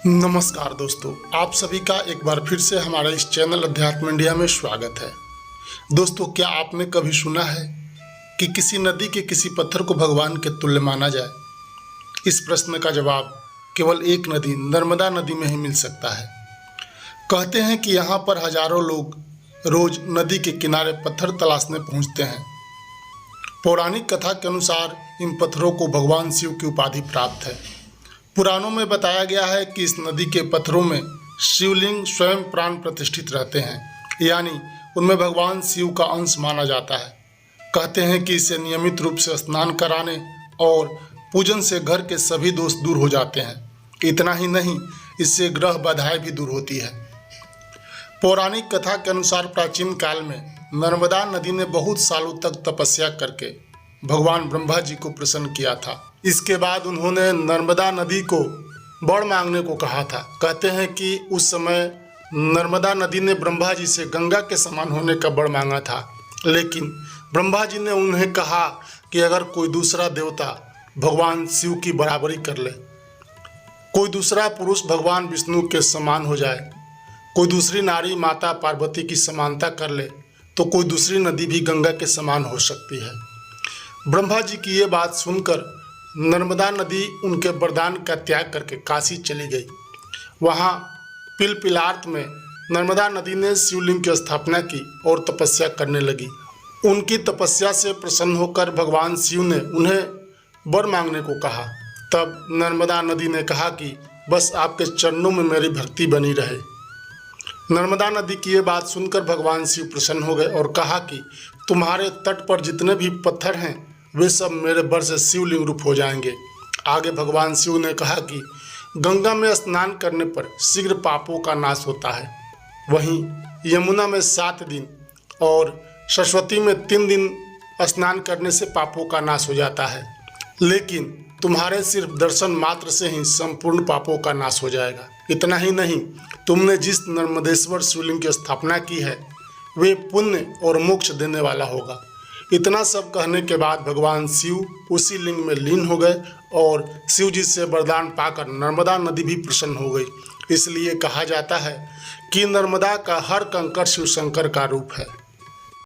नमस्कार दोस्तों, आप सभी का एक बार फिर से हमारे इस चैनल अध्यात्म इंडिया में स्वागत है। दोस्तों, क्या आपने कभी सुना है कि किसी नदी के किसी पत्थर को भगवान के तुल्य माना जाए? इस प्रश्न का जवाब केवल एक नदी नर्मदा नदी में ही मिल सकता है। कहते हैं कि यहाँ पर हजारों लोग रोज नदी के किनारे पत्थर तलाशने पहुँचते हैं। पौराणिक कथा के अनुसार इन पत्थरों को भगवान शिव की उपाधि प्राप्त है। पुराणों में बताया गया है कि इस नदी के पत्थरों में शिवलिंग स्वयं प्राण प्रतिष्ठित रहते हैं, यानी उनमें भगवान शिव का अंश माना जाता है। कहते हैं कि इसे नियमित रूप से स्नान कराने और पूजन से घर के सभी दोष दूर हो जाते हैं। इतना ही नहीं, इससे ग्रह बाधाएं भी दूर होती है। पौराणिक कथा के अनुसार प्राचीन काल में नर्मदा नदी ने बहुत सालों तक तपस्या करके भगवान ब्रह्मा जी को प्रसन्न किया था। इसके बाद उन्होंने नर्मदा नदी को वर मांगने को कहा था। कहते हैं कि उस समय नर्मदा नदी ने ब्रह्मा जी से गंगा के समान होने का वर मांगा था, लेकिन ब्रह्मा जी ने उन्हें कहा कि अगर कोई दूसरा देवता भगवान शिव की बराबरी कर ले, कोई दूसरा पुरुष भगवान विष्णु के समान हो जाए, कोई दूसरी नारी माता पार्वती की समानता कर ले, तो कोई दूसरी नदी भी गंगा के समान हो सकती है। ब्रह्मा जी की ये बात सुनकर नर्मदा नदी उनके वरदान का त्याग करके काशी चली गई। वहाँ पिलपिलार्त में नर्मदा नदी ने शिवलिंग की स्थापना की और तपस्या करने लगी। उनकी तपस्या से प्रसन्न होकर भगवान शिव ने उन्हें वर मांगने को कहा। तब नर्मदा नदी ने कहा कि बस आपके चरणों में मेरी भक्ति बनी रहे। नर्मदा नदी की ये बात सुनकर भगवान शिव प्रसन्न हो गए और कहा कि तुम्हारे तट पर जितने भी पत्थर हैं वे सब मेरे वर से शिवलिंग रूप हो जाएंगे। आगे भगवान शिव ने कहा कि गंगा में स्नान करने पर शीघ्र पापों का नाश होता है, वहीं यमुना में 7 दिन और सरस्वती में 3 दिन स्नान करने से पापों का नाश हो जाता है, लेकिन तुम्हारे सिर्फ दर्शन मात्र से ही संपूर्ण पापों का नाश हो जाएगा। इतना ही नहीं, तुमने जिस नर्मदेश्वर शिवलिंग की स्थापना की है वे पुण्य और मोक्ष देने वाला होगा। इतना सब कहने के बाद भगवान शिव उसी लिंग में लीन हो गए और शिव जी से वरदान पाकर नर्मदा नदी भी प्रसन्न हो गई। इसलिए कहा जाता है कि नर्मदा का हर कंकड़ शिव शंकर का रूप है।